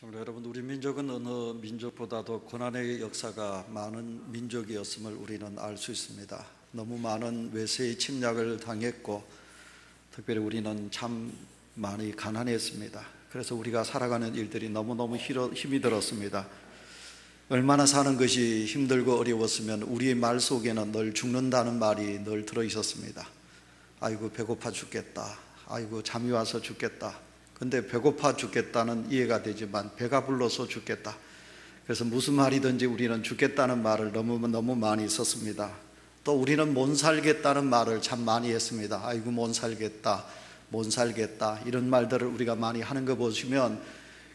정말 여러분, 우리 민족은 어느 민족보다도 고난의 역사가 많은 민족이었음을 우리는 알 수 있습니다. 너무 많은 외세의 침략을 당했고, 특별히 우리는 참 많이 가난했습니다. 그래서 우리가 살아가는 일들이 너무너무 힘이 들었습니다. 얼마나 사는 것이 힘들고 어려웠으면 우리의 말 속에는 늘 죽는다는 말이 늘 들어있었습니다. 아이고 배고파 죽겠다, 아이고 잠이 와서 죽겠다. 근데 배고파 죽겠다는 이해가 되지만 배가 불러서 죽겠다. 그래서 무슨 말이든지 우리는 죽겠다는 말을 너무 많이 썼습니다. 또 우리는 못 살겠다는 말을 참 많이 했습니다. 아이고 못 살겠다, 못 살겠다, 이런 말들을 우리가 많이 하는 거 보시면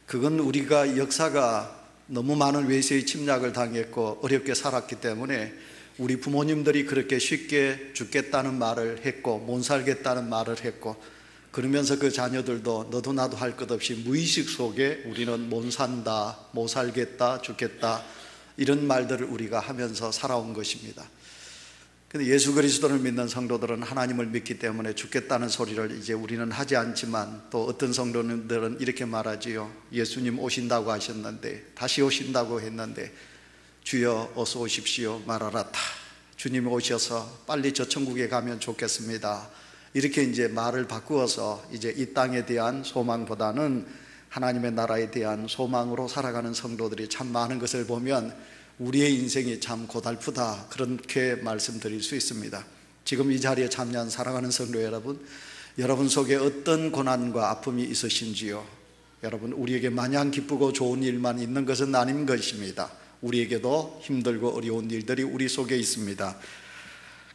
그건 우리가 역사가 너무 많은 외세의 침략을 당했고 어렵게 살았기 때문에 우리 부모님들이 그렇게 쉽게 죽겠다는 말을 했고 못 살겠다는 말을 했고, 그러면서 그 자녀들도 너도 나도 할 것 없이 무의식 속에 우리는 못 산다, 못 살겠다, 죽겠다, 이런 말들을 우리가 하면서 살아온 것입니다. 근데 예수 그리스도를 믿는 성도들은 하나님을 믿기 때문에 죽겠다는 소리를 이제 우리는 하지 않지만, 또 어떤 성도님들은 이렇게 말하지요. 예수님 오신다고 하셨는데, 다시 오신다고 했는데 주여 어서 오십시오 말하라다. 주님 오셔서 빨리 저 천국에 가면 좋겠습니다. 이렇게 이제 말을 바꾸어서 이제 이 땅에 대한 소망보다는 하나님의 나라에 대한 소망으로 살아가는 성도들이 참 많은 것을 보면 우리의 인생이 참 고달프다, 그렇게 말씀드릴 수 있습니다. 지금 이 자리에 참여한 사랑하는 성도 여러분, 여러분 속에 어떤 고난과 아픔이 있으신지요? 여러분, 우리에게 마냥 기쁘고 좋은 일만 있는 것은 아닌 것입니다. 우리에게도 힘들고 어려운 일들이 우리 속에 있습니다.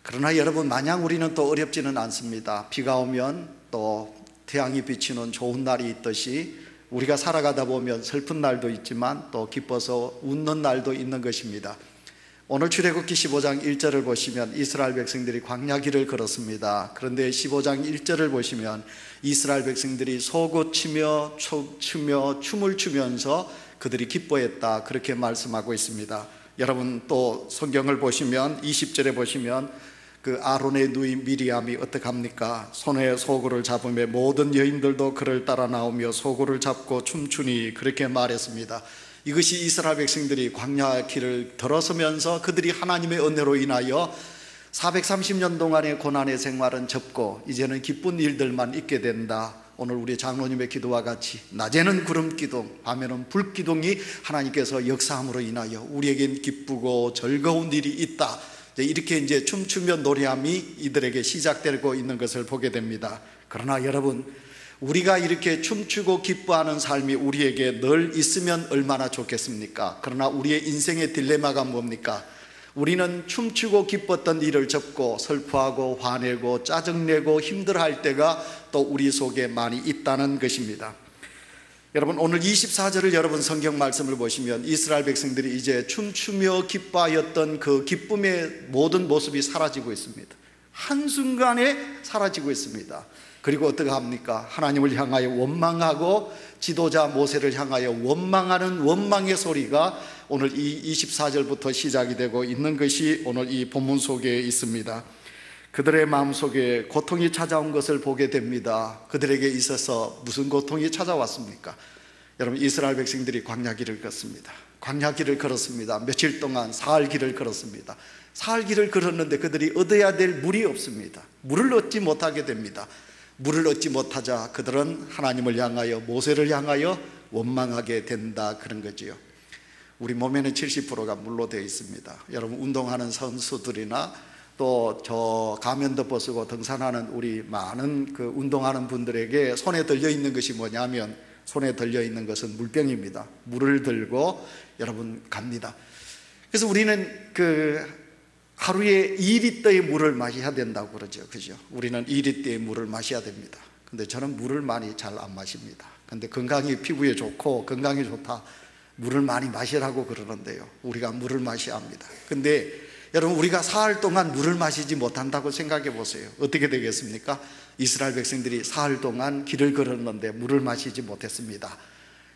그러나 여러분, 마냥 우리는 또 어렵지는 않습니다. 비가 오면 또 태양이 비치는 좋은 날이 있듯이 우리가 살아가다 보면 슬픈 날도 있지만 또 기뻐서 웃는 날도 있는 것입니다. 오늘 출애굽기 15장 1절을 보시면 이스라엘 백성들이 광야길을 걸었습니다. 그런데 15장 1절을 보시면 이스라엘 백성들이 솟구치며 춤을 추면서 그들이 기뻐했다, 그렇게 말씀하고 있습니다. 여러분, 또 성경을 보시면 20절에 보시면 그 아론의 누이 미리암이 어떻게 합니까? 손에 소구를 잡으며 모든 여인들도 그를 따라 나오며 소구를 잡고 춤추니, 그렇게 말했습니다. 이것이 이스라엘 백성들이 광야 길을 들어서면서 그들이 하나님의 은혜로 인하여 430년 동안의 고난의 생활은 접고 이제는 기쁜 일들만 있게 된다. 오늘 우리 장로님의 기도와 같이 낮에는 구름 기둥, 밤에는 불 기둥이 하나님께서 역사함으로 인하여 우리에겐 기쁘고 즐거운 일이 있다. 이렇게 이제 춤추며 노래함이 이들에게 시작되고 있는 것을 보게 됩니다. 그러나 여러분, 우리가 이렇게 춤추고 기뻐하는 삶이 우리에게 늘 있으면 얼마나 좋겠습니까? 그러나 우리의 인생의 딜레마가 뭡니까? 우리는 춤추고 기뻤던 일을 접고 슬퍼하고 화내고 짜증내고 힘들어할 때가 또 우리 속에 많이 있다는 것입니다. 여러분, 오늘 24절을 여러분 성경 말씀을 보시면 이스라엘 백성들이 이제 춤추며 기뻐하였던 그 기쁨의 모든 모습이 사라지고 있습니다. 한순간에 사라지고 있습니다. 그리고 어떻게 합니까? 하나님을 향하여 원망하고 지도자 모세를 향하여 원망하는 원망의 소리가 오늘 이 24절부터 시작이 되고 있는 것이 오늘 이 본문 속에 있습니다. 그들의 마음속에 고통이 찾아온 것을 보게 됩니다. 그들에게 있어서 무슨 고통이 찾아왔습니까? 여러분, 이스라엘 백성들이 광야길을 걷습니다. 광야길을 걸었습니다. 며칠 동안 사흘 길을 걸었습니다. 사흘 길을 걸었는데 그들이 얻어야 될 물이 없습니다. 물을 얻지 못하게 됩니다. 물을 얻지 못하자 그들은 하나님을 향하여 모세를 향하여 원망하게 된다, 그런 거지요. 우리 몸에는 70%가 물로 되어 있습니다. 여러분, 운동하는 선수들이나 또 저 가면도 벗고 등산하는 우리 많은 그 운동하는 분들에게 손에 들려 있는 것이 뭐냐면, 손에 들려 있는 것은 물병입니다. 물을 들고 여러분 갑니다. 그래서 우리는 그 하루에 2리터의 물을 마셔야 된다고 그러죠. 그죠? 우리는 2리터의 물을 마셔야 됩니다. 근데 저는 물을 많이 잘 안 마십니다. 근데 건강이 피부에 좋고 건강에 좋다, 물을 많이 마시라고 그러는데요, 우리가 물을 마셔야 합니다. 근데 여러분, 우리가 사흘 동안 물을 마시지 못한다고 생각해 보세요. 어떻게 되겠습니까? 이스라엘 백성들이 사흘 동안 길을 걸었는데 물을 마시지 못했습니다.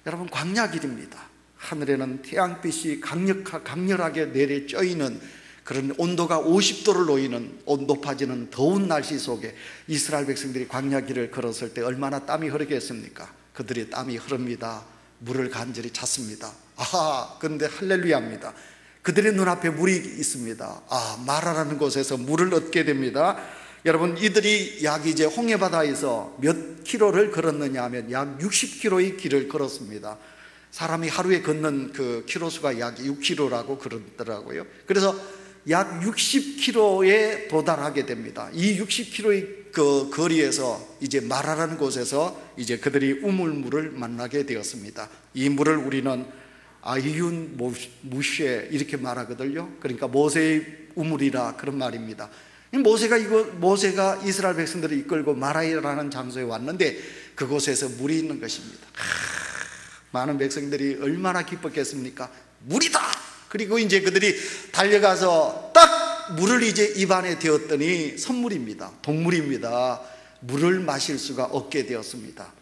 여러분, 광야길입니다. 하늘에는 태양빛이 강렬하게 내려 쪄있는 그런 온도가 50도를 놓이는 높아지는 더운 날씨 속에 이스라엘 백성들이 광야길을 걸었을 때 얼마나 땀이 흐르겠습니까? 그들의 땀이 흐릅니다. 물을 간절히 찾습니다. 아하, 그런데 할렐루야입니다. 그들의 눈앞에 물이 있습니다. 마라라는 곳에서 물을 얻게 됩니다. 여러분, 이들이 약 이제 홍해바다에서 몇 킬로를 걸었느냐 하면 약 60킬로의 길을 걸었습니다. 사람이 하루에 걷는 그 킬로수가 약 6킬로라고 그러더라고요. 그래서 약 60킬로에 도달하게 됩니다. 이 60킬로의 그 거리에서 이제 마라라는 곳에서 이제 그들이 우물물을 만나게 되었습니다. 이 물을 우리는 아이윤 무쉐 이렇게 말하거든요. 그러니까 모세의 우물이라 그런 말입니다. 모세가 이스라엘 백성들을 이끌고 마라라는 장소에 왔는데 그곳에서 물이 있는 것입니다. 많은 백성들이 얼마나 기뻤겠습니까? 물이다! 그리고 이제 그들이 달려가서 딱 물을 이제 입안에 대었더니 선물입니다. 동물입니다. 물을 마실 수가 없게 되었습니다.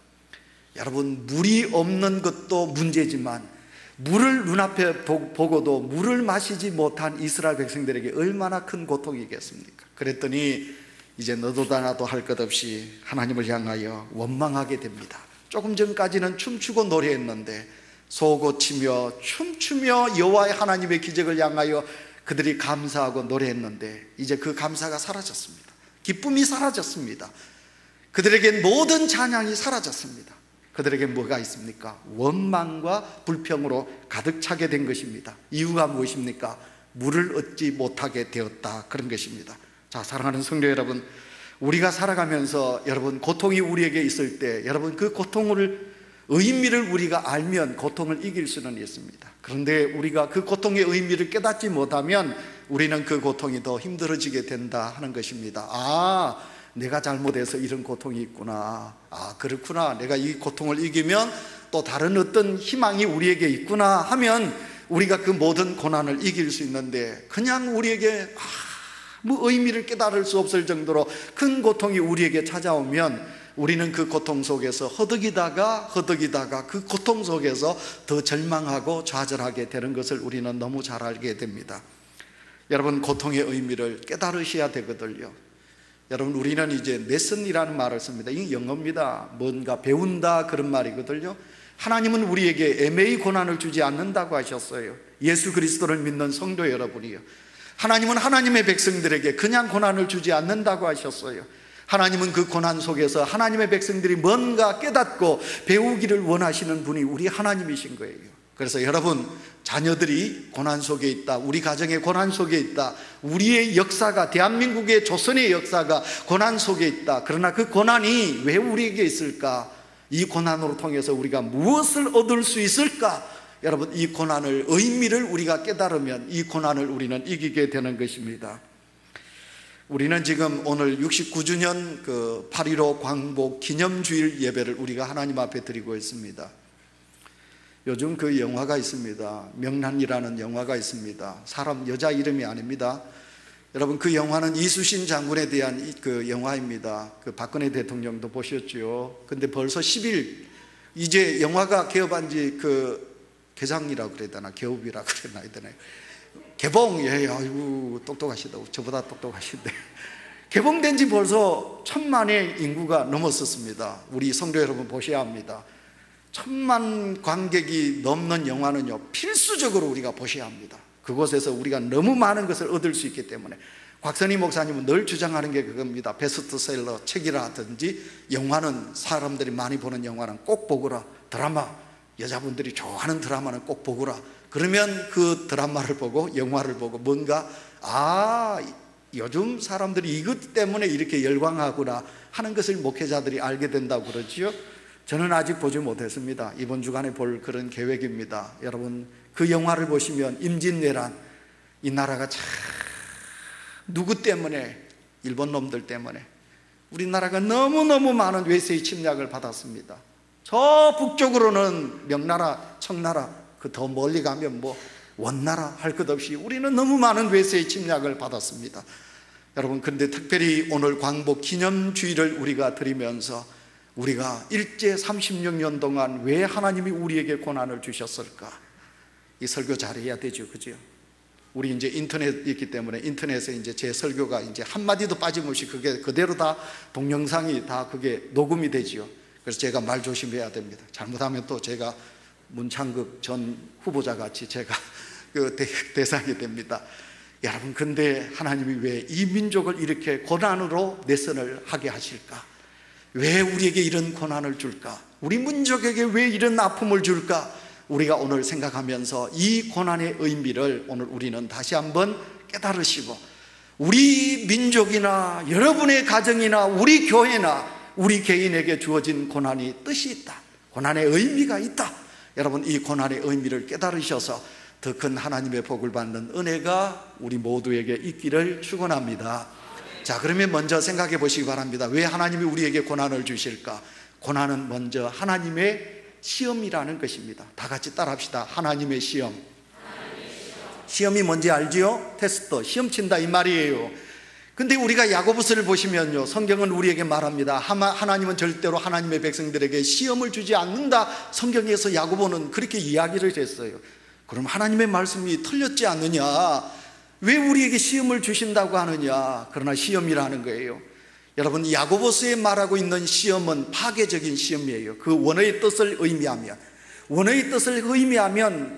여러분, 물이 없는 것도 문제지만 물을 눈앞에 보고도 물을 마시지 못한 이스라엘 백성들에게 얼마나 큰 고통이겠습니까? 그랬더니 이제 너도 나도 할 것 없이 하나님을 향하여 원망하게 됩니다. 조금 전까지는 춤추고 노래했는데 소고치며 춤추며 여호와의 하나님의 기적을 향하여 그들이 감사하고 노래했는데 이제 그 감사가 사라졌습니다. 기쁨이 사라졌습니다. 그들에게 모든 찬양이 사라졌습니다. 그들에게 뭐가 있습니까? 원망과 불평으로 가득 차게 된 것입니다. 이유가 무엇입니까? 물을 얻지 못하게 되었다, 그런 것입니다. 자, 사랑하는 성도 여러분, 우리가 살아가면서 여러분 고통이 우리에게 있을 때 여러분 그 고통을 의미를 우리가 알면 고통을 이길 수는 있습니다. 그런데 우리가 그 고통의 의미를 깨닫지 못하면 우리는 그 고통이 더 힘들어지게 된다 하는 것입니다. 내가 잘못해서 이런 고통이 있구나. 그렇구나. 내가 이 고통을 이기면 또 다른 어떤 희망이 우리에게 있구나 하면 우리가 그 모든 고난을 이길 수 있는데 그냥 우리에게 의미를 깨달을 수 없을 정도로 큰 고통이 우리에게 찾아오면 우리는 그 고통 속에서 허덕이다가 그 고통 속에서 더 절망하고 좌절하게 되는 것을 우리는 너무 잘 알게 됩니다. 여러분, 고통의 의미를 깨달으셔야 되거든요. 여러분, 우리는 이제 레슨이라는 말을 씁니다. 이게 영어입니다. 뭔가 배운다 그런 말이거든요. 하나님은 우리에게 애매히 고난을 주지 않는다고 하셨어요. 예수 그리스도를 믿는 성도 여러분이요, 하나님은 하나님의 백성들에게 그냥 고난을 주지 않는다고 하셨어요. 하나님은 그 고난 속에서 하나님의 백성들이 뭔가 깨닫고 배우기를 원하시는 분이 우리 하나님이신 거예요. 그래서 여러분, 자녀들이 고난 속에 있다, 우리 가정의 고난 속에 있다, 우리의 역사가, 대한민국의 조선의 역사가 고난 속에 있다. 그러나 그 고난이 왜 우리에게 있을까? 이 고난으로 통해서 우리가 무엇을 얻을 수 있을까? 여러분, 이 고난을, 의미를 우리가 깨달으면 이 고난을 우리는 이기게 되는 것입니다. 우리는 지금 오늘 69주년 그 8.15 광복 기념주일 예배를 우리가 하나님 앞에 드리고 있습니다. 요즘 그 영화가 있습니다. 명란이라는 영화가 있습니다. 사람, 여자 이름이 아닙니다. 여러분, 그 영화는 이수신 장군에 대한 그 영화입니다. 그 박근혜 대통령도 보셨죠. 근데 벌써 10일, 이제 영화가 개업한 지 그 개장이라고 그래야 되나, 개업이라고 그래야 되나요? 개봉, 아이고, 똑똑하시다고. 저보다 똑똑하신데. 개봉된 지 벌써 1000만의 인구가 넘었었습니다. 우리 성도 여러분 보셔야 합니다. 1000만 관객이 넘는 영화는요, 필수적으로 우리가 보셔야 합니다. 그곳에서 우리가 너무 많은 것을 얻을 수 있기 때문에. 곽선희 목사님은 늘 주장하는 게 그겁니다. 베스트셀러 책이라든지 영화는, 사람들이 많이 보는 영화는 꼭 보거라. 드라마, 여자분들이 좋아하는 드라마는 꼭 보거라. 그러면 그 드라마를 보고 영화를 보고 뭔가 요즘 사람들이 이것 때문에 이렇게 열광하구나 하는 것을 목회자들이 알게 된다고 그러지요. 저는 아직 보지 못했습니다. 이번 주간에 볼 그런 계획입니다. 여러분, 그 영화를 보시면 임진왜란, 이 나라가 참 누구 때문에, 일본 놈들 때문에 우리나라가 너무너무 많은 외세의 침략을 받았습니다. 저 북쪽으로는 명나라, 청나라, 그 더 멀리 가면 원나라 할 것 없이 우리는 너무 많은 외세의 침략을 받았습니다. 여러분, 근데 특별히 오늘 광복 기념주일을 우리가 드리면서 우리가 일제 36년 동안 왜 하나님이 우리에게 고난을 주셨을까? 이 설교 잘해야 되죠, 그죠? 우리 이제 인터넷 있기 때문에 인터넷에 이제 제 설교가 이제 한마디도 빠짐없이 그게 그대로 다 동영상이 다 그게 녹음이 되지요. 그래서 제가 말 조심해야 됩니다. 잘못하면 또 제가 문창극 전 후보자 같이 제가 그 대상이 됩니다. 여러분, 근데 하나님이 왜 이 민족을 이렇게 고난으로 내선을 하게 하실까? 왜 우리에게 이런 고난을 줄까? 우리 민족에게 왜 이런 아픔을 줄까? 우리가 오늘 생각하면서 이 고난의 의미를 오늘 우리는 다시 한번 깨달으시고, 우리 민족이나 여러분의 가정이나 우리 교회나 우리 개인에게 주어진 고난이 뜻이 있다, 고난의 의미가 있다. 여러분, 이 고난의 의미를 깨달으셔서 더 큰 하나님의 복을 받는 은혜가 우리 모두에게 있기를 축원합니다. 자, 그러면 먼저 생각해 보시기 바랍니다. 왜 하나님이 우리에게 고난을 주실까? 고난은 먼저 하나님의 시험이라는 것입니다. 다 같이 따라합시다. 하나님의 시험. 시험이 뭔지 알지요? 테스트, 시험 친다 이 말이에요. 근데 우리가 야고보서를 보시면요, 성경은 우리에게 말합니다. 하나님은 절대로 하나님의 백성들에게 시험을 주지 않는다. 성경에서 야고보는 그렇게 이야기를 했어요. 그럼 하나님의 말씀이 틀렸지 않느냐? 왜 우리에게 시험을 주신다고 하느냐? 그러나 시험이라는 거예요. 여러분, 야고보서에 말하고 있는 시험은 파괴적인 시험이에요. 그 원어의 뜻을 의미하면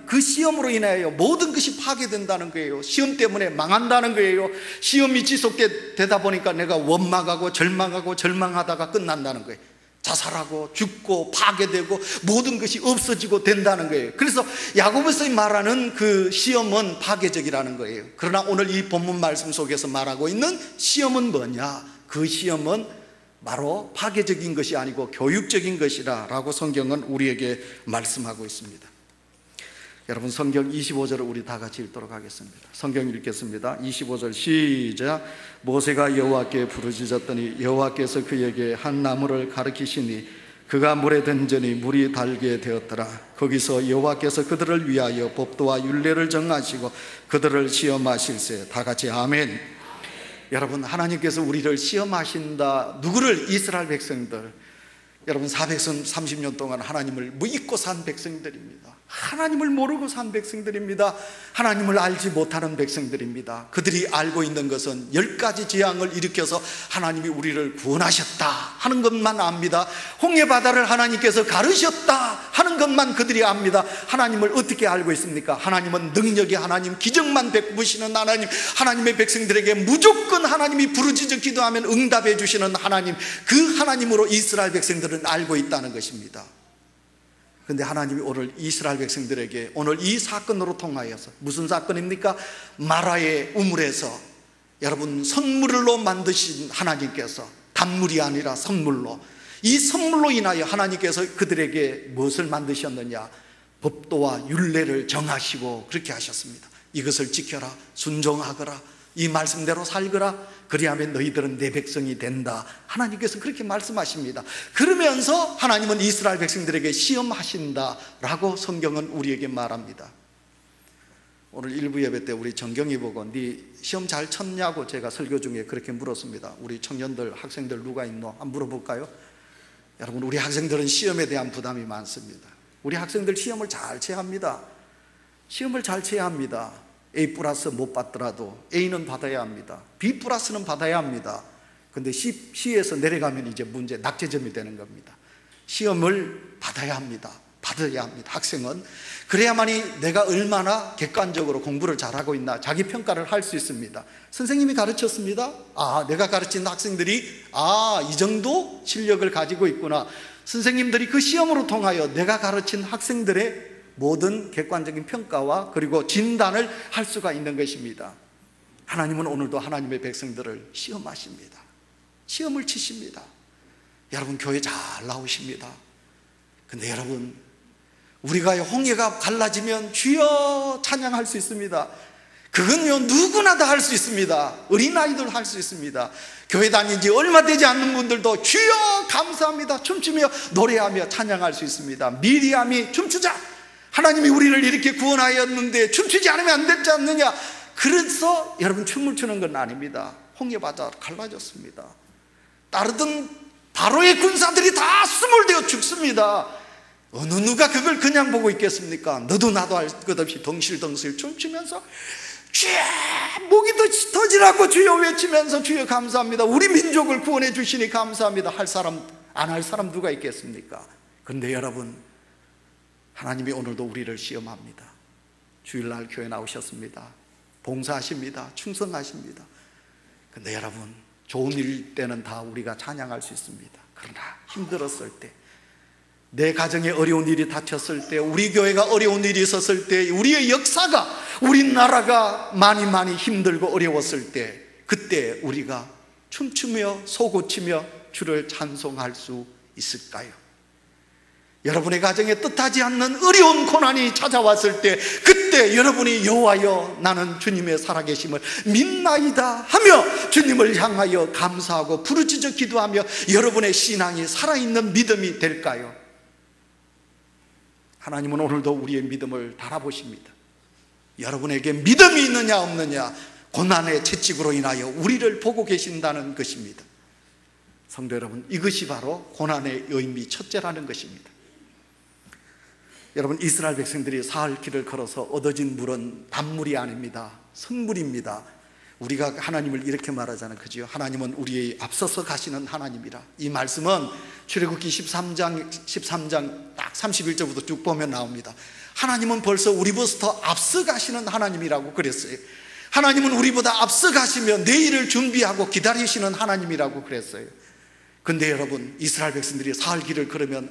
그 시험으로 인하여 모든 것이 파괴된다는 거예요. 시험 때문에 망한다는 거예요. 시험이 지속되다 보니까 내가 원망하고 절망하다가 끝난다는 거예요. 자살하고 죽고 파괴되고 모든 것이 없어지고 된다는 거예요. 그래서 야고보서에 말하는 그 시험은 파괴적이라는 거예요. 그러나 오늘 이 본문 말씀 속에서 말하고 있는 시험은 뭐냐? 그 시험은 바로 파괴적인 것이 아니고 교육적인 것이다 라고 성경은 우리에게 말씀하고 있습니다. 여러분, 성경 25절을 우리 다 같이 읽도록 하겠습니다. 성경 읽겠습니다. 25절 시작. 모세가 여호와께 부르짖었더니 여호와께서 그에게 한 나무를 가르치시니 그가 물에 던지니 물이 달게 되었더라. 거기서 여호와께서 그들을 위하여 법도와 율례를 정하시고 그들을 시험하실세. 다 같이 아멘. 여러분, 하나님께서 우리를 시험하신다. 누구를? 이스라엘 백성들. 여러분, 430년 동안 하나님을 믿고 산 백성들입니다. 하나님을 모르고 산 백성들입니다. 하나님을 알지 못하는 백성들입니다. 그들이 알고 있는 것은 10가지 재앙을 일으켜서 하나님이 우리를 구원하셨다 하는 것만 압니다. 홍해바다를 하나님께서 가르셨다 하는 것만 그들이 압니다. 하나님을 어떻게 알고 있습니까? 하나님은 능력의 하나님, 기적만 베푸시는 하나님, 하나님의 백성들에게 무조건 하나님이 부르짖어 기도하면 응답해 주시는 하나님, 그 하나님으로 이스라엘 백성들은 알고 있다는 것입니다. 그런데 하나님이 오늘 이스라엘 백성들에게 오늘 이 사건으로 통하여서, 무슨 사건입니까? 마라의 우물에서 여러분 선물로 만드신 하나님께서, 단물이 아니라 선물로, 이 선물로 인하여 하나님께서 그들에게 무엇을 만드셨느냐? 법도와 율례를 정하시고 그렇게 하셨습니다. 이것을 지켜라, 순종하거라, 이 말씀대로 살거라, 그리하면 너희들은 내 백성이 된다. 하나님께서 그렇게 말씀하십니다. 그러면서 하나님은 이스라엘 백성들에게 시험하신다라고 성경은 우리에게 말합니다. 오늘 일부 예배 때 우리 정경이 보고 네 시험 잘 쳤냐고 제가 설교 중에 그렇게 물었습니다. 우리 청년들, 학생들 누가 있노? 한번 물어볼까요? 여러분, 우리 학생들은 시험에 대한 부담이 많습니다. 우리 학생들 시험을 잘 쳐야 합니다. 시험을 잘 쳐야 합니다. A+ 못 받더라도 A는 받아야 합니다. B+는 받아야 합니다. 근데 C에서 내려가면 이제 문제 낙제점이 되는 겁니다. 시험을 받아야 합니다. 학생은 그래야만이 내가 얼마나 객관적으로 공부를 잘하고 있나 자기 평가를 할 수 있습니다. 선생님이 가르쳤습니다. 내가 가르친 학생들이 이 정도 실력을 가지고 있구나. 선생님들이 그 시험으로 통하여 내가 가르친 학생들의 모든 객관적인 평가와 그리고 진단을 할 수가 있는 것입니다. 하나님은 오늘도 하나님의 백성들을 시험하십니다. 시험을 치십니다. 여러분, 교회 잘 나오십니다. 근데 여러분, 우리가 홍해가 갈라지면 주여 찬양할 수 있습니다. 그건요 누구나 다 할 수 있습니다. 어린아이들 할 수 있습니다. 교회 다닌 지 얼마 되지 않는 분들도 주여 감사합니다 춤추며 노래하며 찬양할 수 있습니다. 미리암이 춤추자, 하나님이 우리를 이렇게 구원하였는데 춤추지 않으면 안 되지 않느냐. 그래서 여러분 춤을 추는 건 아닙니다. 홍해바다 갈라졌습니다. 따르던 바로의 군사들이 다 스물되어 죽습니다. 어느 누가 그걸 그냥 보고 있겠습니까? 너도 나도 할 것 없이 덩실덩실 춤추면서 주여, 목이 터지라고 주여 외치면서 주여 감사합니다, 우리 민족을 구원해 주시니 감사합니다 할 사람, 안 할 사람 누가 있겠습니까? 그런데 여러분, 하나님이 오늘도 우리를 시험합니다. 주일날 교회 나오셨습니다. 봉사하십니다. 충성하십니다. 근데 여러분, 좋은 일 때는 다 우리가 찬양할 수 있습니다. 그러나 힘들었을 때, 내 가정에 어려운 일이 닥쳤을 때, 우리 교회가 어려운 일이 있었을 때, 우리의 역사가, 우리나라가 많이 힘들고 어려웠을 때, 그때 우리가 춤추며 소고치며 주를 찬송할 수 있을까요? 여러분의 가정에 뜻하지 않는 어려운 고난이 찾아왔을 때, 그때 여러분이 여호와여 나는 주님의 살아계심을 믿나이다 하며 주님을 향하여 감사하고 부르짖어 기도하며 여러분의 신앙이 살아있는 믿음이 될까요? 하나님은 오늘도 우리의 믿음을 달아보십니다. 여러분에게 믿음이 있느냐 없느냐, 고난의 채찍으로 인하여 우리를 보고 계신다는 것입니다. 성도 여러분, 이것이 바로 고난의 의미 첫째라는 것입니다. 여러분, 이스라엘 백성들이 사흘 길을 걸어서 얻어진 물은 단물이 아닙니다. 선물입니다. 우리가 하나님을 이렇게 말하잖아요, 그죠? 하나님은 우리의 앞서서 가시는 하나님이라. 이 말씀은 출애굽기 13장 딱 31절부터 쭉 보면 나옵니다. 하나님은 벌써 우리부터 앞서 가시는 하나님이라고 그랬어요. 하나님은 우리보다 앞서 가시며 내일을 준비하고 기다리시는 하나님이라고 그랬어요. 근데 여러분, 이스라엘 백성들이 사흘 길을 걸으면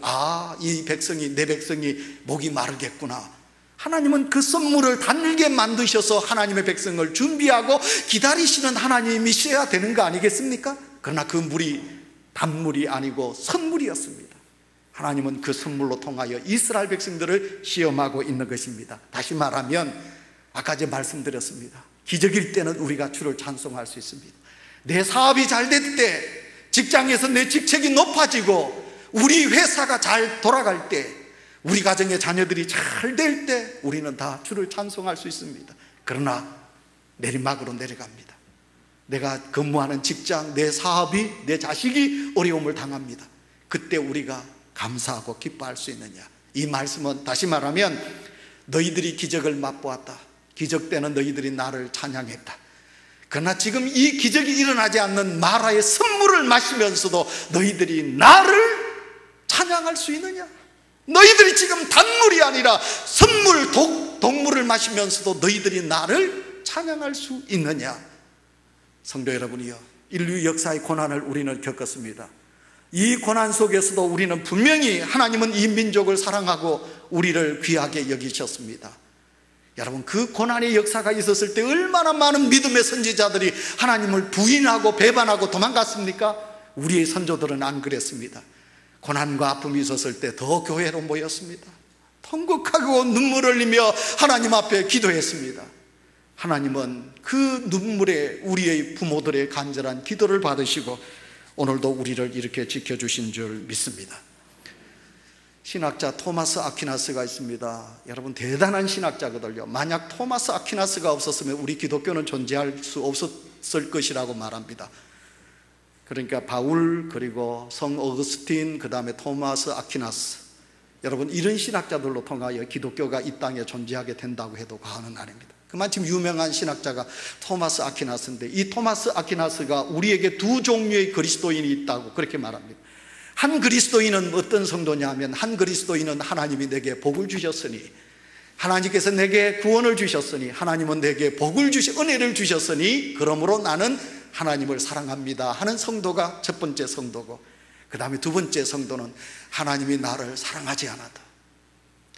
이 백성이, 내 백성이 목이 마르겠구나. 하나님은 그 선물을 단일게 만드셔서 하나님의 백성을 준비하고 기다리시는 하나님이셔야 되는 거 아니겠습니까? 그러나 그 물이 단물이 아니고 선물이었습니다. 하나님은 그 선물로 통하여 이스라엘 백성들을 시험하고 있는 것입니다. 다시 말하면 아까 제가 말씀드렸습니다. 기적일 때는 우리가 주를 찬송할 수 있습니다. 내 사업이 잘 될 때, 직장에서 내 직책이 높아지고 우리 회사가 잘 돌아갈 때, 우리 가정의 자녀들이 잘 될 때 우리는 다 주를 찬송할 수 있습니다. 그러나 내리막으로 내려갑니다. 내가 근무하는 직장, 내 사업이, 내 자식이 어려움을 당합니다. 그때 우리가 감사하고 기뻐할 수 있느냐? 이 말씀은 다시 말하면 너희들이 기적을 맛보았다. 기적 때는 너희들이 나를 찬양했다. 그러나 지금 이 기적이 일어나지 않는 마라의 선물을 마시면서도 너희들이 나를 찬양할 수 있느냐? 너희들이 지금 단물이 아니라 선물, 독물을 마시면서도 너희들이 나를 찬양할 수 있느냐? 성도 여러분이요, 인류 역사의 고난을 우리는 겪었습니다. 이 고난 속에서도 우리는 분명히 하나님은 이 민족을 사랑하고 우리를 귀하게 여기셨습니다. 여러분, 그 고난의 역사가 있었을 때 얼마나 많은 믿음의 선지자들이 하나님을 부인하고 배반하고 도망갔습니까? 우리의 선조들은 안 그랬습니다. 고난과 아픔이 있었을 때 더 교회로 모였습니다. 통곡하고 눈물 흘리며 하나님 앞에 기도했습니다. 하나님은 그 눈물에 우리의 부모들의 간절한 기도를 받으시고 오늘도 우리를 이렇게 지켜주신 줄 믿습니다. 신학자 토마스 아퀴나스가 있습니다. 여러분, 대단한 신학자거든요. 만약 토마스 아퀴나스가 없었으면 우리 기독교는 존재할 수 없었을 것이라고 말합니다. 그러니까 바울, 그리고 성 어거스틴, 그 다음에 토마스 아퀴나스, 여러분, 이런 신학자들로 통하여 기독교가 이 땅에 존재하게 된다고 해도 과언은 아닙니다. 그만큼 유명한 신학자가 토마스 아퀴나스인데, 이 토마스 아퀴나스가 우리에게 두 종류의 그리스도인이 있다고 그렇게 말합니다. 한 그리스도인은 어떤 성도냐 하면, 한 그리스도인은 하나님이 내게 복을 주셨으니, 하나님께서 내게 구원을 주셨으니, 하나님은 내게 복을 은혜를 주셨으니 그러므로 나는 하나님을 사랑합니다 하는 성도가 첫 번째 성도고, 그 다음에 두 번째 성도는 하나님이 나를 사랑하지 않아도,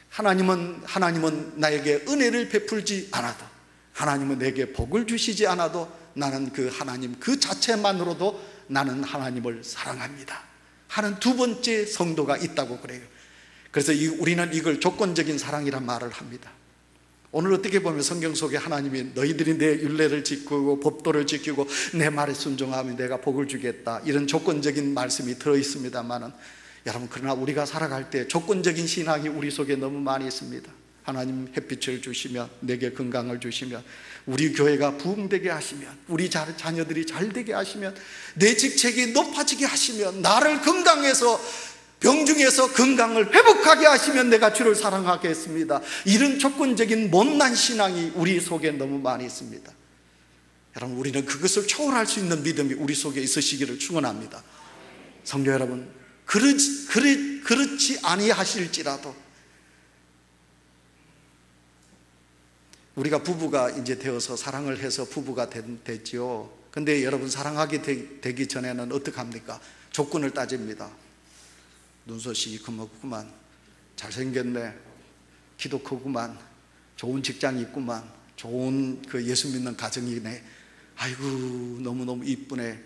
하나님은 나에게 은혜를 베풀지 않아도, 하나님은 내게 복을 주시지 않아도 나는 그 하나님 그 자체만으로도 나는 하나님을 사랑합니다 하는 두 번째 성도가 있다고 그래요. 그래서 우리는 이걸 조건적인 사랑이란 말을 합니다. 오늘 어떻게 보면 성경 속에 하나님이 너희들이 내 율례를 지키고 법도를 지키고 내 말에 순종하면 내가 복을 주겠다, 이런 조건적인 말씀이 들어있습니다만은, 여러분, 그러나 우리가 살아갈 때 조건적인 신앙이 우리 속에 너무 많이 있습니다. 하나님 햇빛을 주시면, 내게 건강을 주시면, 우리 교회가 부흥되게 하시면, 우리 자녀들이 잘되게 하시면, 내 직책이 높아지게 하시면, 나를 건강해서 병중에서 건강을 회복하게 하시면 내가 주를 사랑하겠습니다. 이런 조건적인 못난 신앙이 우리 속에 너무 많이 있습니다. 여러분, 우리는 그것을 초월할 수 있는 믿음이 우리 속에 있으시기를 축원합니다. 성도 여러분, 그렇지 아니하실지라도 우리가 부부가 이제 되어서 사랑을 해서 부부가 됐지요. 근데 여러분, 사랑하게 되기 전에는 어떻게 합니까? 조건을 따집니다. 눈썹이 그만구만, 잘생겼네, 키도 크구만, 좋은 직장이 있구만, 좋은 그 예수 믿는 가정이네, 아이고 너무너무 이쁘네,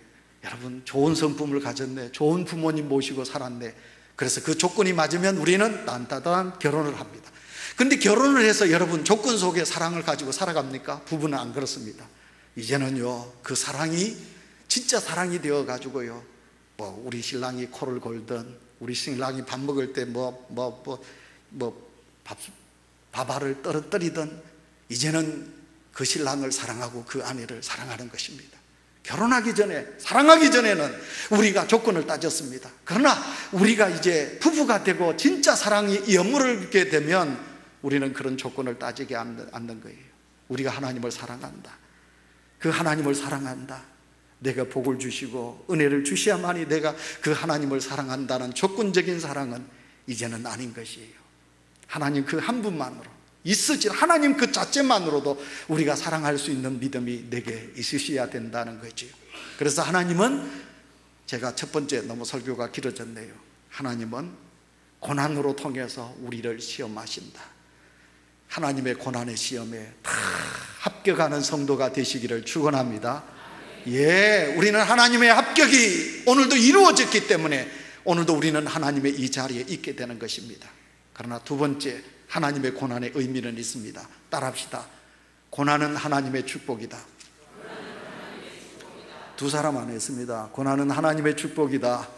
여러분 좋은 성품을 가졌네, 좋은 부모님 모시고 살았네. 그래서 그 조건이 맞으면 우리는 딴따단 결혼을 합니다. 근데 결혼을 해서 여러분 조건 속에 사랑을 가지고 살아갑니까? 부부는 안 그렇습니다. 이제는요, 그 사랑이 진짜 사랑이 되어 가지고요, 뭐 우리 신랑이 코를 골든, 우리 신랑이 밥 먹을 때 밥알을 떨어뜨리든, 이제는 그 신랑을 사랑하고 그 아내를 사랑하는 것입니다. 결혼하기 전에, 사랑하기 전에는 우리가 조건을 따졌습니다. 그러나 우리가 이제 부부가 되고 진짜 사랑이 이어물게 되면 우리는 그런 조건을 따지지 않는 거예요. 우리가 하나님을 사랑한다, 그 하나님을 사랑한다, 내가 복을 주시고 은혜를 주셔야만이 내가 그 하나님을 사랑한다는 조건적인 사랑은 이제는 아닌 것이에요. 하나님 그 한 분만으로, 있으신 하나님 그 자체만으로도 우리가 사랑할 수 있는 믿음이 내게 있으셔야 된다는 거죠. 그래서 하나님은, 제가 첫 번째, 너무 설교가 길어졌네요. 하나님은 고난으로 통해서 우리를 시험하신다. 하나님의 고난의 시험에 다 합격하는 성도가 되시기를 축원합니다. 예, 우리는 하나님의 합격이 오늘도 이루어졌기 때문에 오늘도 우리는 하나님의 이 자리에 있게 되는 것입니다. 그러나 두 번째, 하나님의 고난의 의미는 있습니다. 따라합시다. 고난은 하나님의 축복이다. 두 사람 안 했습니다. 고난은 하나님의 축복이다.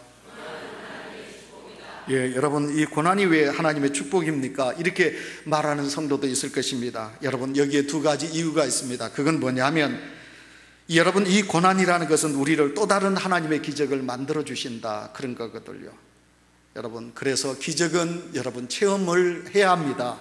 예, 여러분, 이 고난이 왜 하나님의 축복입니까? 이렇게 말하는 성도도 있을 것입니다. 여러분, 여기에 두 가지 이유가 있습니다. 그건 뭐냐면, 여러분, 이 고난이라는 것은 우리를 또 다른 하나님의 기적을 만들어 주신다, 그런 거거든요. 여러분, 그래서 기적은 여러분 체험을 해야 합니다.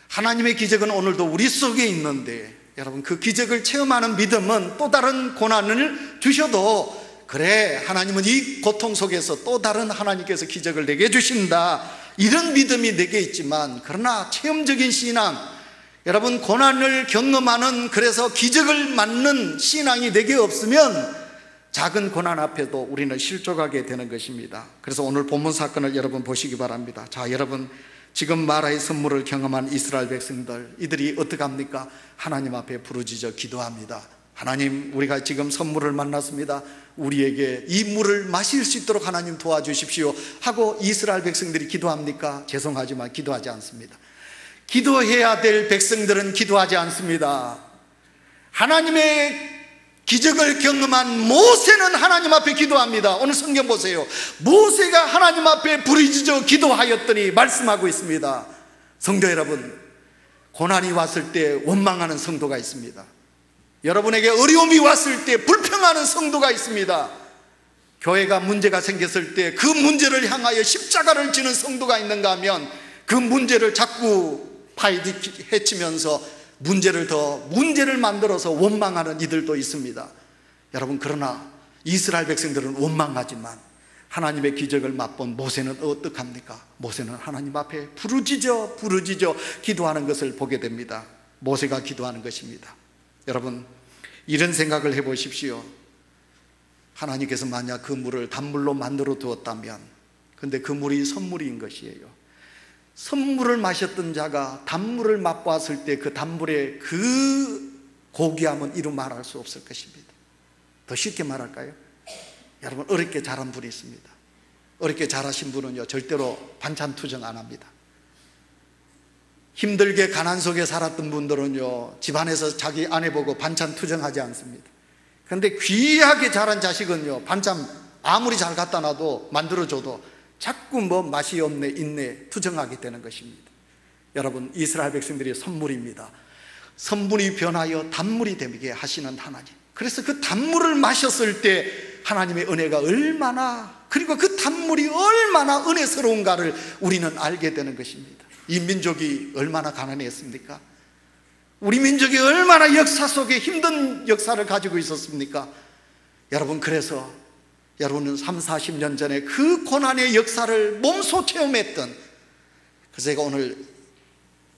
하나님의 기적은 오늘도 우리 속에 있는데, 여러분 그 기적을 체험하는 믿음은 또 다른 고난을 주셔도, 그래, 하나님은 이 고통 속에서 또 다른 하나님께서 기적을 내게 주신다, 이런 믿음이 내게 있지만, 그러나 체험적인 신앙, 여러분 고난을 경험하는, 그래서 기적을 맞는 신앙이 내게 없으면 작은 고난 앞에도 우리는 실족하게 되는 것입니다. 그래서 오늘 본문 사건을 여러분 보시기 바랍니다. 자, 여러분, 지금 마라의 선물을 경험한 이스라엘 백성들, 이들이 어떻게 합니까? 하나님 앞에 부르짖어 기도합니다. 하나님, 우리가 지금 선물을 만났습니다. 우리에게 이 물을 마실 수 있도록 하나님 도와주십시오 하고 이스라엘 백성들이 기도합니까? 죄송하지만 기도하지 않습니다. 기도해야 될 백성들은 기도하지 않습니다. 하나님의 기적을 경험한 모세는 하나님 앞에 기도합니다. 오늘 성경 보세요. 모세가 하나님 앞에 부르짖어 기도하였더니 말씀하고 있습니다. 성도 여러분, 고난이 왔을 때 원망하는 성도가 있습니다. 여러분에게 어려움이 왔을 때 불평하는 성도가 있습니다. 교회가 문제가 생겼을 때 그 문제를 향하여 십자가를 지는 성도가 있는가 하면, 그 문제를 자꾸 파헤치면서 문제를 만들어서 원망하는 이들도 있습니다. 여러분, 그러나 이스라엘 백성들은 원망하지만 하나님의 기적을 맛본 모세는 어떡합니까? 모세는 하나님 앞에 부르짖어 기도하는 것을 보게 됩니다. 모세가 기도하는 것입니다. 여러분, 이런 생각을 해보십시오. 하나님께서 만약 그 물을 단물로 만들어 두었다면, 근데 그 물이 선물인 것이에요. 선물을 마셨던 자가 단물을 맛보았을 때 그 단물의 그 고귀함은 이루 말할 수 없을 것입니다. 더 쉽게 말할까요? 여러분, 어렵게 자란 분이 있습니다. 어렵게 자라신 분은요, 절대로 반찬 투정 안 합니다. 힘들게 가난 속에 살았던 분들은요, 집안에서 자기 아내 보고 반찬 투정하지 않습니다. 그런데 귀하게 자란 자식은요, 반찬 아무리 잘 갖다 놔도 만들어줘도 자꾸 맛이 없네, 있네 투정하게 되는 것입니다. 여러분, 이스라엘 백성들이 선물입니다. 선물이 변하여 단물이 되게 하시는 하나님. 그래서 그 단물을 마셨을 때 하나님의 은혜가 얼마나, 그리고 그 단물이 얼마나 은혜스러운가를 우리는 알게 되는 것입니다. 이 민족이 얼마나 가난했습니까? 우리 민족이 얼마나 역사 속에 힘든 역사를 가지고 있었습니까? 여러분, 그래서 여러분은 30-40년 전에 그 고난의 역사를 몸소 체험했던, 그래서 제가 오늘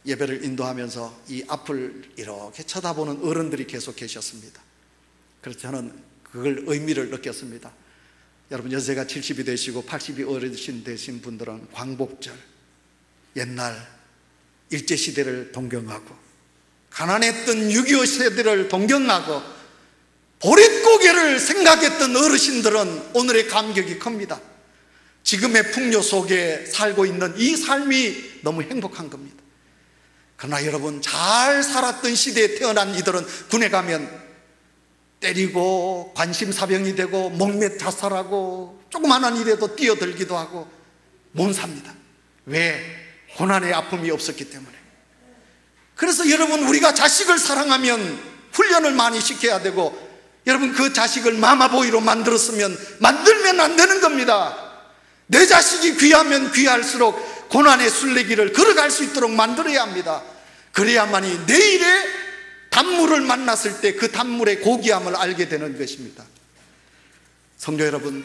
예배를 인도하면서 이 앞을 이렇게 쳐다보는 어른들이 계속 계셨습니다. 그래서 저는 그걸 의미를 느꼈습니다. 여러분, 연세가 70이 되시고 80이 어르신 되신 분들은 광복절, 옛날 일제시대를 동경하고 가난했던 6.25 세대를 동경하고 보릿고개를 생각했던 어르신들은 오늘의 감격이 큽니다. 지금의 풍요 속에 살고 있는 이 삶이 너무 행복한 겁니다. 그러나 여러분, 잘 살았던 시대에 태어난 이들은 군에 가면 때리고 관심사병이 되고 목매 자살하고 조그마한 일에도 뛰어들기도 하고 못 삽니다. 왜? 고난의 아픔이 없었기 때문에. 그래서 여러분, 우리가 자식을 사랑하면 훈련을 많이 시켜야 되고, 여러분, 그 자식을 마마보이로 만들었으면 만들면 안 되는 겁니다. 내 자식이 귀하면 귀할수록 고난의 순례길을 걸어갈 수 있도록 만들어야 합니다. 그래야만이 내일의 단물을 만났을 때 그 단물의 고귀함을 알게 되는 것입니다. 성도 여러분,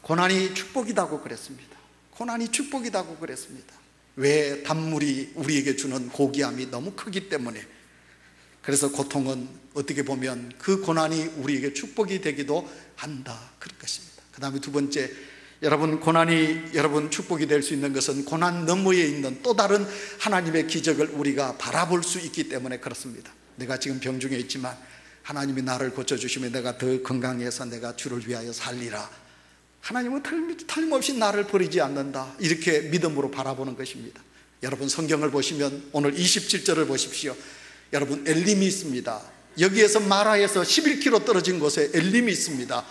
고난이 축복이라고 그랬습니다. 고난이 축복이라고 그랬습니다. 왜? 단물이 우리에게 주는 고귀함이 너무 크기 때문에. 그래서 고통은 어떻게 보면 그 고난이 우리에게 축복이 되기도 한다, 그럴 것입니다. 그 다음에 두 번째, 여러분, 고난이 여러분 축복이 될 수 있는 것은 고난 너머에 있는 또 다른 하나님의 기적을 우리가 바라볼 수 있기 때문에 그렇습니다. 내가 지금 병중에 있지만 하나님이 나를 고쳐주시면 내가 더 건강해서 내가 주를 위하여 살리라. 하나님은 틀림없이 나를 버리지 않는다, 이렇게 믿음으로 바라보는 것입니다. 여러분, 성경을 보시면 오늘 27절을 보십시오. 여러분, 엘림이 있습니다. 여기에서 마라에서 11km 떨어진 곳에 엘림이 있습니다.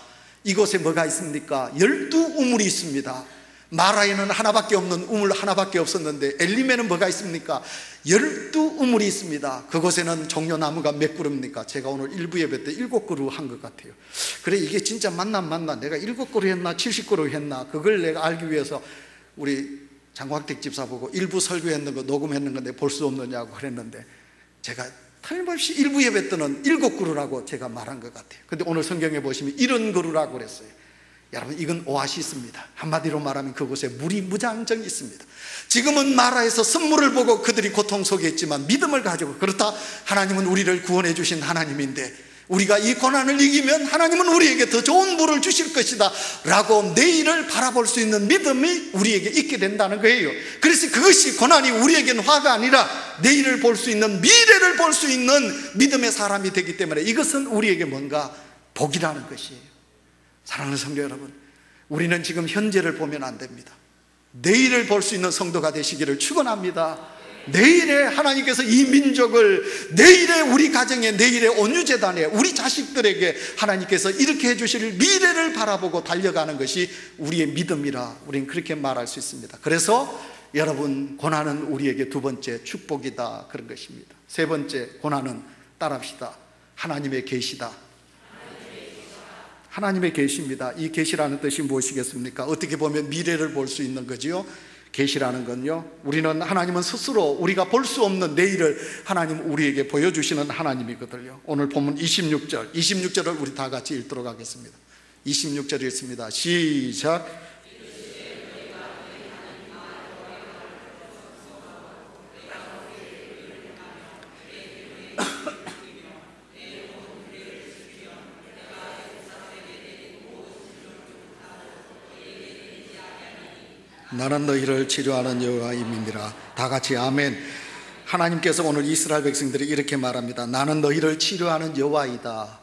이곳에 뭐가 있습니까? 12우물이 있습니다. 마라에는 하나밖에 없는 우물 하나밖에 없었는데 엘림에는 뭐가 있습니까? 12우물이 있습니다. 그곳에는 종려나무가 몇 그루입니까? 제가 오늘 1부 예배 때 7그루 한 것 같아요. 그래, 이게 진짜 맞나 내가 7그루 했나 70그루 했나, 그걸 내가 알기 위해서 우리 장광택 집사 보고 1부 설교했는 거 녹음했는 건데 볼 수 없느냐고 그랬는데, 제가 틀림없이 1부 예배 때는 7그루라고 제가 말한 것 같아요. 근데 오늘 성경에 보시면 70그루라고 그랬어요. 여러분, 이건 오아시스입니다. 한마디로 말하면 그곳에 물이 무장정 있습니다. 지금은 마라에서 선물을 보고 그들이 고통 속에 있지만 믿음을 가지고, 그렇다, 하나님은 우리를 구원해 주신 하나님인데 우리가 이 고난을 이기면 하나님은 우리에게 더 좋은 물을 주실 것이다 라고 내일을 바라볼 수 있는 믿음이 우리에게 있게 된다는 거예요. 그래서 그것이, 고난이 우리에게는 화가 아니라 내일을 볼 수 있는, 미래를 볼 수 있는 믿음의 사람이 되기 때문에 이것은 우리에게 뭔가 복이라는 것이에요. 사랑하는 성도 여러분, 우리는 지금 현재를 보면 안 됩니다. 내일을 볼 수 있는 성도가 되시기를 축원합니다. 내일에 하나님께서 이 민족을, 내일에 우리 가정에, 내일에 온유재단에, 우리 자식들에게 하나님께서 이렇게 해주실 미래를 바라보고 달려가는 것이 우리의 믿음이라 우리는 그렇게 말할 수 있습니다. 그래서 여러분, 고난은 우리에게 두 번째 축복이다, 그런 것입니다. 세 번째, 고난은 따라합시다. 하나님의 계시다. 하나님의 계시입니다. 이 계시라는 뜻이 무엇이겠습니까? 어떻게 보면 미래를 볼 수 있는 거지요. 계시라는 건요, 우리는, 하나님은 스스로 우리가 볼 수 없는 내일을 하나님 우리에게 보여주시는 하나님이거든요. 오늘 본문 26절을 우리 다 같이 읽도록 하겠습니다. 26절 읽습니다. 시작. 나는 너희를 치료하는 여호와임이니라. 다 같이 아멘. 하나님께서 오늘 이스라엘 백성들이 이렇게 말합니다. 나는 너희를 치료하는 여호와이다.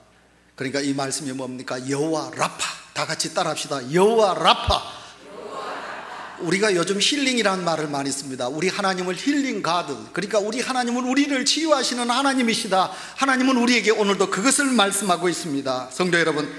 그러니까 이 말씀이 뭡니까? 여호와 라파. 다 같이 따라합시다. 여호와 라파. 우리가 요즘 힐링이라는 말을 많이 씁니다. 우리 하나님을 힐링 가드, 그러니까 우리 하나님은 우리를 치유하시는 하나님이시다. 하나님은 우리에게 오늘도 그것을 말씀하고 있습니다. 성도 여러분,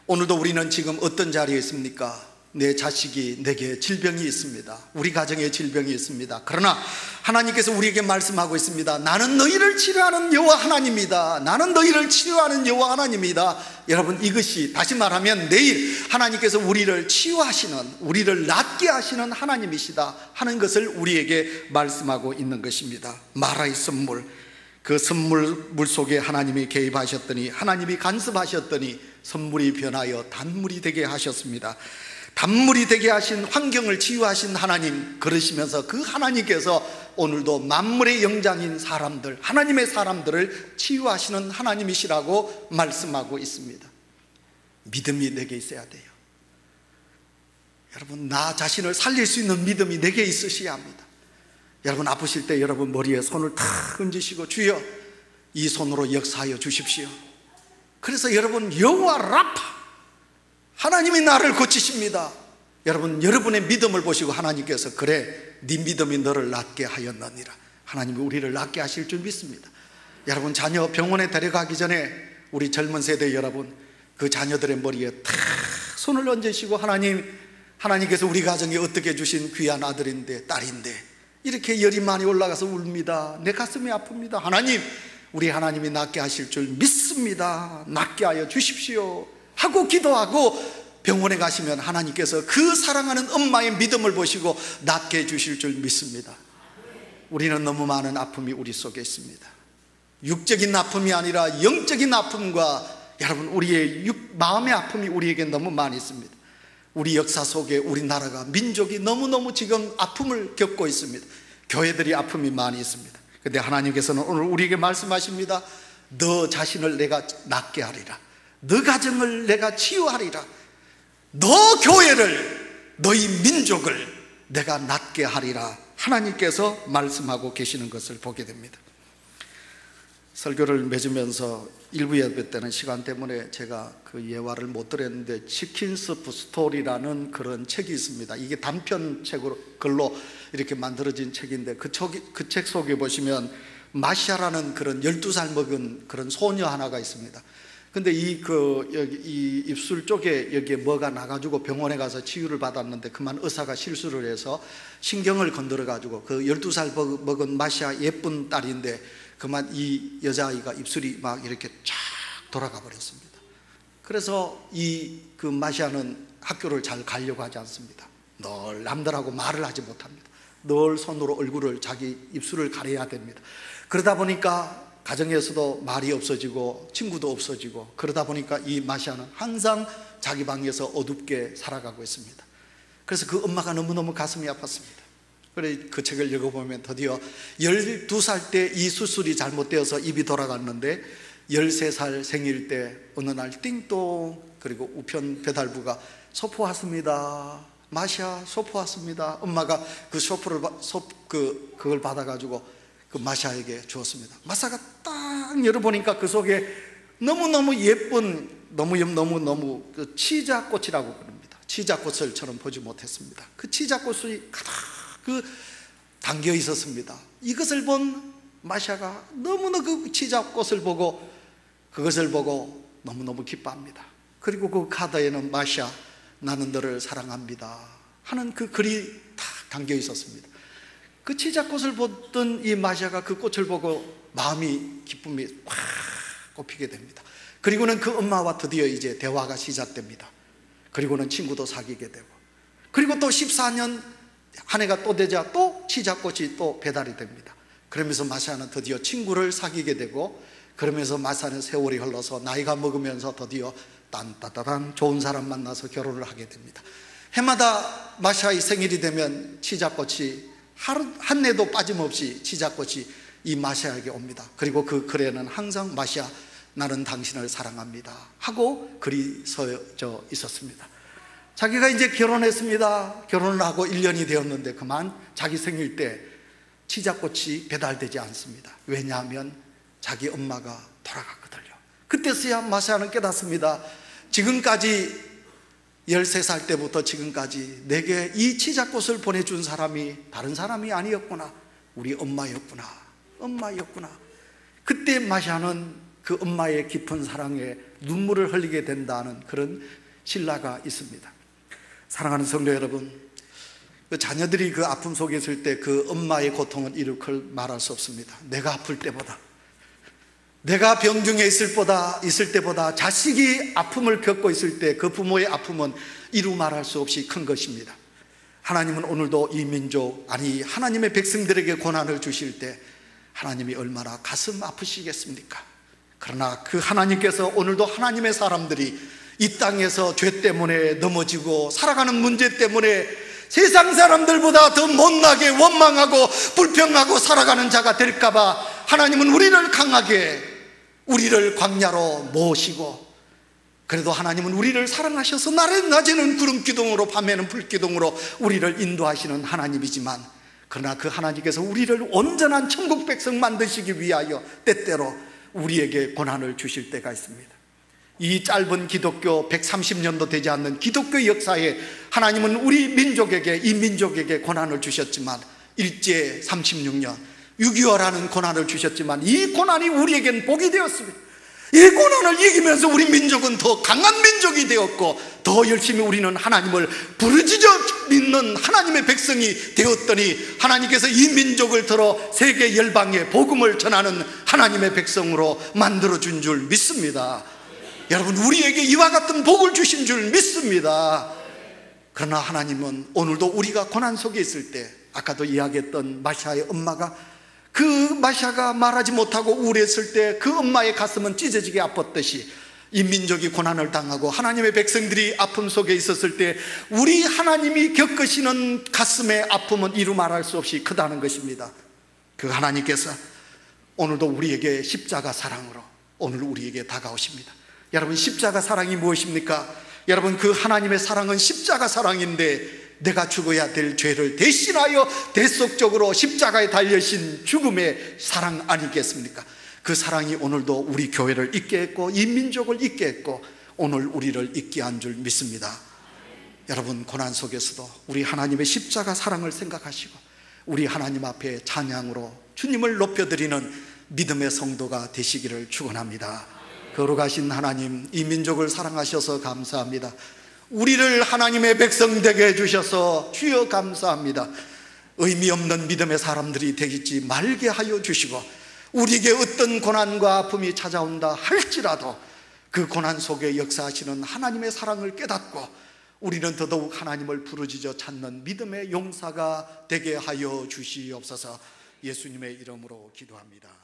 오늘도 우리는 지금 어떤 자리에 있습니까? 내 자식이 내게 질병이 있습니다. 우리 가정에 질병이 있습니다. 그러나 하나님께서 우리에게 말씀하고 있습니다. 나는 너희를 치료하는 여호와 하나님이다. 나는 너희를 치료하는 여호와 하나님이다. 여러분, 이것이 다시 말하면 내일 하나님께서 우리를 치유하시는, 우리를 낫게 하시는 하나님이시다 하는 것을 우리에게 말씀하고 있는 것입니다. 마라의 선물, 그 선물 물 속에 하나님이 개입하셨더니, 하나님이 간섭하셨더니 선물이 변하여 단물이 되게 하셨습니다. 단물이 되게 하신, 환경을 치유하신 하나님, 그러시면서 그 하나님께서 오늘도 만물의 영장인 사람들, 하나님의 사람들을 치유하시는 하나님이시라고 말씀하고 있습니다. 믿음이 내게 있어야 돼요. 여러분, 나 자신을 살릴 수 있는 믿음이 내게 있으셔야 합니다. 여러분, 아프실 때 여러분 머리에 손을 탁 얹으시고, 주여 이 손으로 역사하여 주십시오. 그래서 여러분, 여호와 라파, 하나님이 나를 고치십니다. 여러분, 여러분의 믿음을 보시고 하나님께서 그래, 네 믿음이 너를 낫게 하였느니라. 하나님이 우리를 낫게 하실 줄 믿습니다. 여러분, 자녀 병원에 데려가기 전에 우리 젊은 세대 여러분, 그 자녀들의 머리에 탁 손을 얹으시고, 하나님께서 우리 가정에 어떻게 주신 귀한 아들인데, 딸인데 이렇게 열이 많이 올라가서 웁니다. 내 가슴이 아픕니다. 하나님, 우리 하나님이 낫게 하실 줄 믿습니다. 낫게 하여 주십시오 하고 기도하고 병원에 가시면 하나님께서 그 사랑하는 엄마의 믿음을 보시고 낫게 해주실 줄 믿습니다. 우리는 너무 많은 아픔이 우리 속에 있습니다. 육적인 아픔이 아니라 영적인 아픔과 여러분, 우리의 마음의 아픔이 우리에게 너무 많이 있습니다. 우리 역사 속에 우리 나라가, 민족이 너무너무 지금 아픔을 겪고 있습니다. 교회들이 아픔이 많이 있습니다. 그런데 하나님께서는 오늘 우리에게 말씀하십니다. 너 자신을 내가 낫게 하리라. 너 가정을 내가 치유하리라. 너 교회를, 너희 민족을 내가 낫게 하리라. 하나님께서 말씀하고 계시는 것을 보게 됩니다. 설교를 맺으면서 일부 예배 때는 시간 때문에 제가 그 예화를 못 드렸는데, 치킨스프 스토리라는 그런 책이 있습니다. 이게 단편책으로 글로 이렇게 만들어진 책인데, 그 책 속에 보시면 마샤라는 그런 12살 먹은 그런 소녀 하나가 있습니다. 근데 이 입술 쪽에 여기에 뭐가 나가지고 병원에 가서 치유를 받았는데, 그만 의사가 실수를 해서 신경을 건드려가지고 그 12살 먹은 마샤 예쁜 딸인데, 그만 이 여자아이가 입술이 막 이렇게 쫙 돌아가 버렸습니다. 그래서 그 마샤는 학교를 잘 가려고 하지 않습니다. 늘 남들하고 말을 하지 못합니다. 늘 손으로 얼굴을, 자기 입술을 가려야 됩니다. 그러다 보니까 가정에서도 말이 없어지고 친구도 없어지고, 그러다 보니까 이 마샤는 항상 자기 방에서 어둡게 살아가고 있습니다. 그래서 그 엄마가 너무너무 가슴이 아팠습니다. 그래, 그 책을 읽어보면 드디어 12살 때 이 수술이 잘못되어서 입이 돌아갔는데, 13살 생일 때 어느 날 띵동, 그리고 우편 배달부가 소포 왔습니다. 마샤 소포 왔습니다. 엄마가 그 소포를 그걸 받아가지고 그 마샤에게 주었습니다. 마샤가 딱 열어보니까 그 속에 너무너무 예쁜, 너무 그 치자꽃이라고 부릅니다. 치자꽃을 저는 보지 못했습니다. 그 치자꽃이 가득 담겨 있었습니다. 이것을 본 마샤가 너무나 그 치자꽃을 보고, 그것을 보고 너무너무 기뻐합니다. 그리고 그 카드에는 마샤, 나는 너를 사랑합니다 하는 그 글이 다 담겨 있었습니다. 그 치자꽃을 보던 이 마샤가 그 꽃을 보고 기쁨이 확 꽃피게 됩니다. 그리고는 그 엄마와 드디어 이제 대화가 시작됩니다. 그리고는 친구도 사귀게 되고, 그리고 또 14년 한 해가 또 되자 또 치자꽃이 또 배달이 됩니다. 그러면서 마샤는 드디어 친구를 사귀게 되고, 그러면서 마샤는 세월이 흘러서 나이가 먹으면서 드디어 딴따따단 좋은 사람 만나서 결혼을 하게 됩니다. 해마다 마샤의 생일이 되면 치자꽃이 한 해도 빠짐없이 치자꽃이 이 마샤에게 옵니다. 그리고 그 글에는 항상 마샤, 나는 당신을 사랑합니다 하고 글이 써져 있었습니다. 자기가 이제 결혼했습니다. 결혼을 하고 1년이 되었는데 그만 자기 생일 때 치자꽃이 배달되지 않습니다. 왜냐하면 자기 엄마가 돌아갔거든요. 그때서야 마샤는 깨닫습니다. 지금까지 13살 때부터 지금까지 내게 이 치자꽃을 보내준 사람이 다른 사람이 아니었구나. 우리 엄마였구나. 그때 마샤는 그 엄마의 깊은 사랑에 눈물을 흘리게 된다는 그런 신라가 있습니다. 사랑하는 성도 여러분, 그 자녀들이 그 아픔 속에 있을 때 그 엄마의 고통은 이렇게 말할 수 없습니다. 내가 아플 때보다, 내가 병중에 있을 때보다 자식이 아픔을 겪고 있을 때 그 부모의 아픔은 이루 말할 수 없이 큰 것입니다. 하나님은 오늘도 이 민족, 하나님의 백성들에게 고난을 주실 때 하나님이 얼마나 가슴 아프시겠습니까? 그러나 그 하나님께서 오늘도 하나님의 사람들이 이 땅에서 죄 때문에 넘어지고 살아가는 문제 때문에 세상 사람들보다 더 못나게 원망하고 불평하고 살아가는 자가 될까봐 하나님은 우리를 강하게, 우리를 광야로 모시고, 그래도 하나님은 우리를 사랑하셔서 낮에는 구름기둥으로 밤에는 불기둥으로 우리를 인도하시는 하나님이지만, 그러나 그 하나님께서 우리를 온전한 천국 백성 만드시기 위하여 때때로 우리에게 고난을 주실 때가 있습니다. 이 짧은 기독교 130년도 되지 않는 기독교 역사에 하나님은 우리 민족에게, 이 민족에게 고난을 주셨지만, 일제 36년 6.25라는 고난을 주셨지만, 이 고난이 우리에겐 복이 되었습니다. 이 고난을 이기면서 우리 민족은 더 강한 민족이 되었고, 더 열심히 우리는 하나님을 부르짖어 믿는 하나님의 백성이 되었더니, 하나님께서 이 민족을 들어 세계 열방에 복음을 전하는 하나님의 백성으로 만들어준 줄 믿습니다. 여러분, 우리에게 이와 같은 복을 주신 줄 믿습니다. 그러나 하나님은 오늘도 우리가 고난 속에 있을 때, 아까도 이야기했던 마샤의 엄마가, 그 마샤가 말하지 못하고 우울했을 때 그 엄마의 가슴은 찢어지게 아팠듯이, 이 민족이 고난을 당하고 하나님의 백성들이 아픔 속에 있었을 때 우리 하나님이 겪으시는 가슴의 아픔은 이루 말할 수 없이 크다는 것입니다. 그 하나님께서 오늘도 우리에게 십자가 사랑으로 오늘 우리에게 다가오십니다. 여러분, 십자가 사랑이 무엇입니까? 여러분, 그 하나님의 사랑은 십자가 사랑인데, 내가 죽어야 될 죄를 대신하여 대속적으로 십자가에 달려신 죽음의 사랑 아니겠습니까? 그 사랑이 오늘도 우리 교회를 있게 했고, 이 민족을 있게 했고, 오늘 우리를 있게 한 줄 믿습니다. 여러분, 고난 속에서도 우리 하나님의 십자가 사랑을 생각하시고, 우리 하나님 앞에 찬양으로 주님을 높여드리는 믿음의 성도가 되시기를 축원합니다. 거룩하신 하나님, 이 민족을 사랑하셔서 감사합니다. 우리를 하나님의 백성 되게 해주셔서 주여 감사합니다. 의미 없는 믿음의 사람들이 되지 말게 하여 주시고, 우리에게 어떤 고난과 아픔이 찾아온다 할지라도 그 고난 속에 역사하시는 하나님의 사랑을 깨닫고 우리는 더더욱 하나님을 부르짖어 찾는 믿음의 용사가 되게 하여 주시옵소서. 예수님의 이름으로 기도합니다.